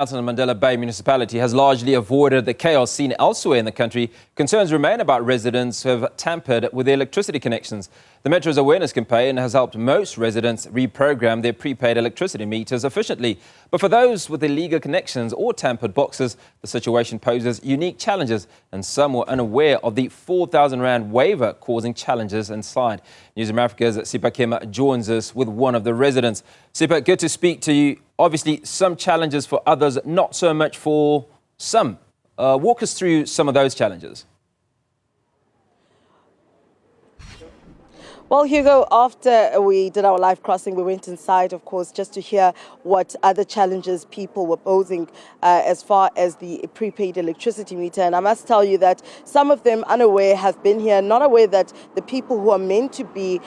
Nelson Mandela Bay Municipality has largely avoided the chaos seen elsewhere in the country. Concerns remain about residents who have tampered with their electricity connections. The Metro's awareness campaign has helped most residents reprogram their prepaid electricity meters efficiently. But for those with illegal connections or tampered boxes, the situation poses unique challenges, and some were unaware of the R4,000 waiver causing challenges inside. Newzroom Afrika's Sipha Kema joins us with one of the residents. Sipha, good to speak to you. Obviously, some challenges for others, not so much for some. Walk us through some of those challenges. Well, Hugo, after we did our live crossing, we went inside, of course, just to hear what other challenges people were posing as far as the prepaid electricity meter. And I must tell you that some of them unaware have been here, not aware that the people who are meant to be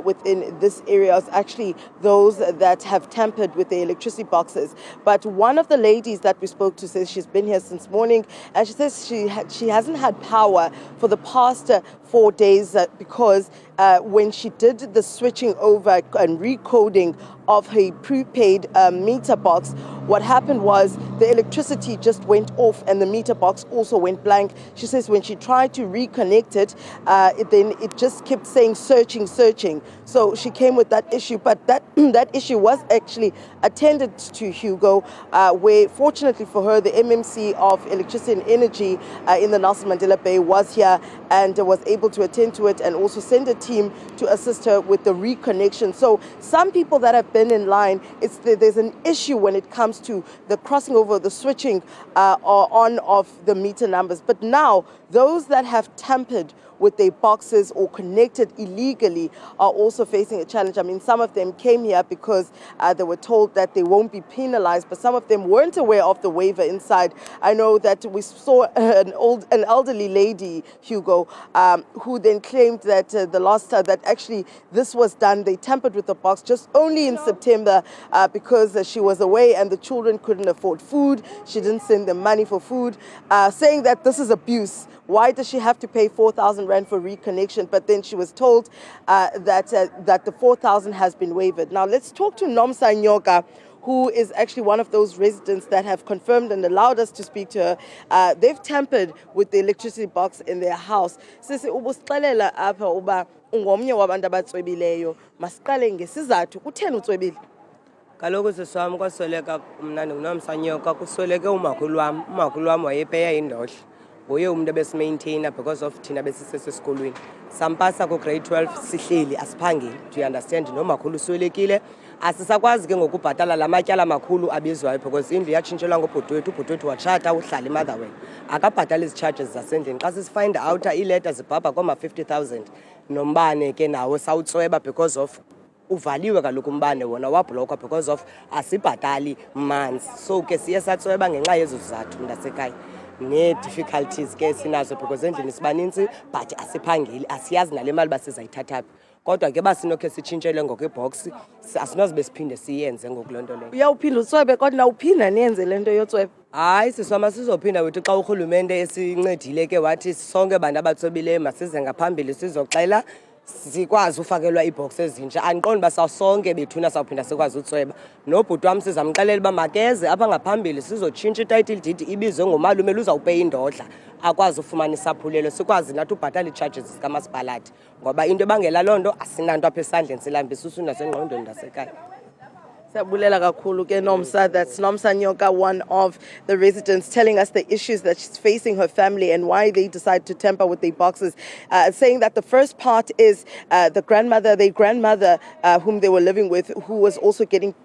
within this area is actually those that have tampered with the electricity boxes. But one of the ladies that we spoke to says she's been here since morning, and she says she hasn't had power for the past 4 days because when she did the switching over and recoding of her prepaid meter box, what happened was the electricity just went off and the meter box also went blank. She says when she tried to reconnect it, then it just kept saying searching. So she came with that issue, but that issue was actually attended to, Hugo, where fortunately for her, the MMC of Electricity and Energy in the Nelson Mandela Bay was here and was able to attend to it and also send a team to assist her with the reconnection. So some people that have been in line, there's an issue when it comes to the crossing over, the switching on of the meter numbers. But now those that have tampered with their boxes or connected illegally are also facing a challenge. I mean, some of them came here because they were told that they won't be penalized, but some of them weren't aware of the waiver inside. I know that we saw an elderly lady, Hugo, who then claimed that the last time that actually this was done, they tampered with the box just only in September because she was away and the children couldn't afford food. She didn't send them money for food, saying that this is abuse. Why does she have to pay R4,000 for reconnection? But then she was told that the 4,000 has been waived. Now let's talk to Nelson Mandela, who is actually one of those residents that have confirmed and allowed us to speak to her. They've tampered with the electricity box in their house. Sisi ubusixelela apha uba ungomnye wabantu abatswebileyo. Masiqale ngesizathu kutheni utswebile? Kaloku siswam kwasweleka mna ndinguNomsanyoka kusweleke umakhulu wam wayepeya indohla. Nguye umuntu ebesimaintainer because of thina besisesikolweni. Sampasa ku grade 12 sihleli asiphangeli. Do you understand? Nomakhulu uswelekile. Asisakwazi ke ngokubhatala lamatyala amakhulu abizwayo because indlu yatshintshelwa ngobhuti wethu watshata uhlala eMotherwell. Akabhatala izicharges zasendlini. Xa sisifind out iileta zibhabha koma 50,000 nombane ke nawo sawutsweba because of uvaliwe kaloku umbane wona wabhlokwa because of asibhatali manzi. So ke siye satsweba ngenxa yezo zizathu ndasekhaya. Nee-difficulties ke sinazo because endlini sibaninzi but asiphangeli asiyazi nale mali basizayithatha phi. Kodwa ke basinokhe sitshintshele ngokwebox asinozibe siphinde siyenze ngokulonto leyo. Uyawuphinda utswebe kodwa uphinda niyenze lento yotswebe? Hayi siswama sizophinda wethu xa urhulumente esincedile ke wathi sonke bantu abatswebileyo masize ngaphambili sizoxela sikwazi ufakelwa ibox ezintsha. Andiqondi uba sawusonke bethuna sawuphinda sikwazi utsweba. Nobhuti wam sizamxelela uba makeze apha ngaphambili sizotshintsha ititle deed ibizwe ngomalume uzawupeya indohla akwazi ufumana isaphulelo sikwazi nathi ubhatala ii-charges zikamasipalathi ngoba into ebangela loo nto asinanto apha esandleni silambisa usu nasengqondweni ndasekhaya. That's Nelson Mandela, one of the residents, telling us the issues that she's facing her family and why they decide to tamper with their boxes, saying that the first part is their grandmother whom they were living with, who was also getting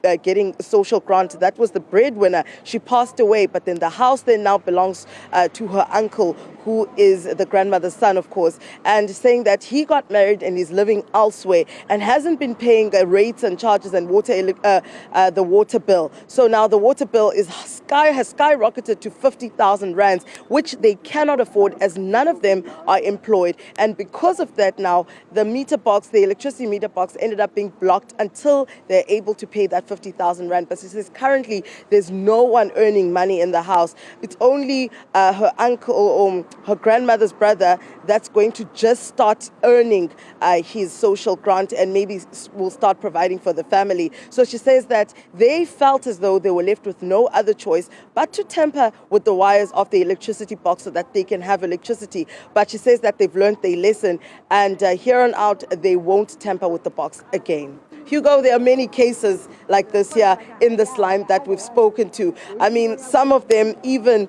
social grant. That was the breadwinner. She passed away, but then the house then now belongs to her uncle, who is the grandmother's son, of course, and saying that he got married and is living elsewhere and hasn't been paying rates and charges and the water bill. So now the water bill has skyrocketed to 50,000 rands, which they cannot afford as none of them are employed. And because of that now, the meter box, the electricity meter box ended up being blocked until they're able to pay that 50,000 rand. But she says currently there's no one earning money in the house. It's only her uncle or her grandmother's brother that's going to just start earning his social grant and maybe will start providing for the family. So she says that they felt as though they were left with no other choice but to tamper with the wires of the electricity box so that they can have electricity. But she says that they've learned their lesson, and here on out they won't tamper with the box again. Hugo, there are many cases like this here in this line that we've spoken to. I mean, some of them even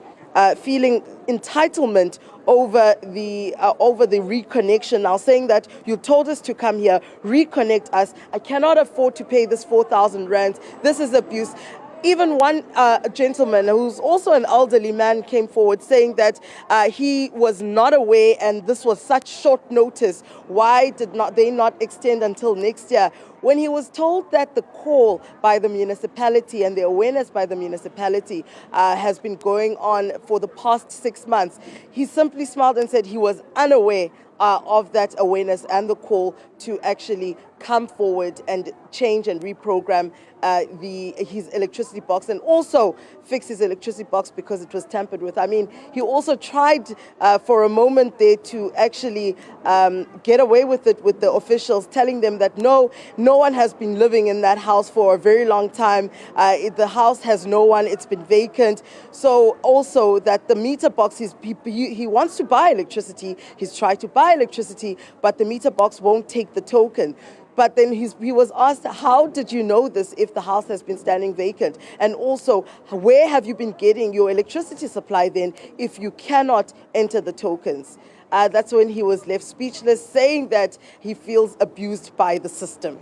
feeling entitlement over the reconnection, now saying that you told us to come here, reconnect us. I cannot afford to pay this 4,000 rands. This is abuse. Even one gentleman who's also an elderly man came forward saying that he was not aware, and this was such short notice. Why did they not extend until next year? When he was told that the call by the municipality and the awareness by the municipality has been going on for the past 6 months, he simply smiled and said he was unaware of that awareness and the call to actually come forward and change and reprogram his electricity box, and also fix his electricity box because it was tampered with. I mean, he also tried for a moment there to actually get away with it with the officials, telling them that no one has been living in that house for a very long time. The house has no one, it's been vacant. So also that the meter box, he wants to buy electricity, he's tried to buy electricity, but the meter box won't take the token. But then he was asked, how did you know this if the house has been standing vacant? And also, where have you been getting your electricity supply then if you cannot enter the tokens? That's when he was left speechless, saying that he feels abused by the system.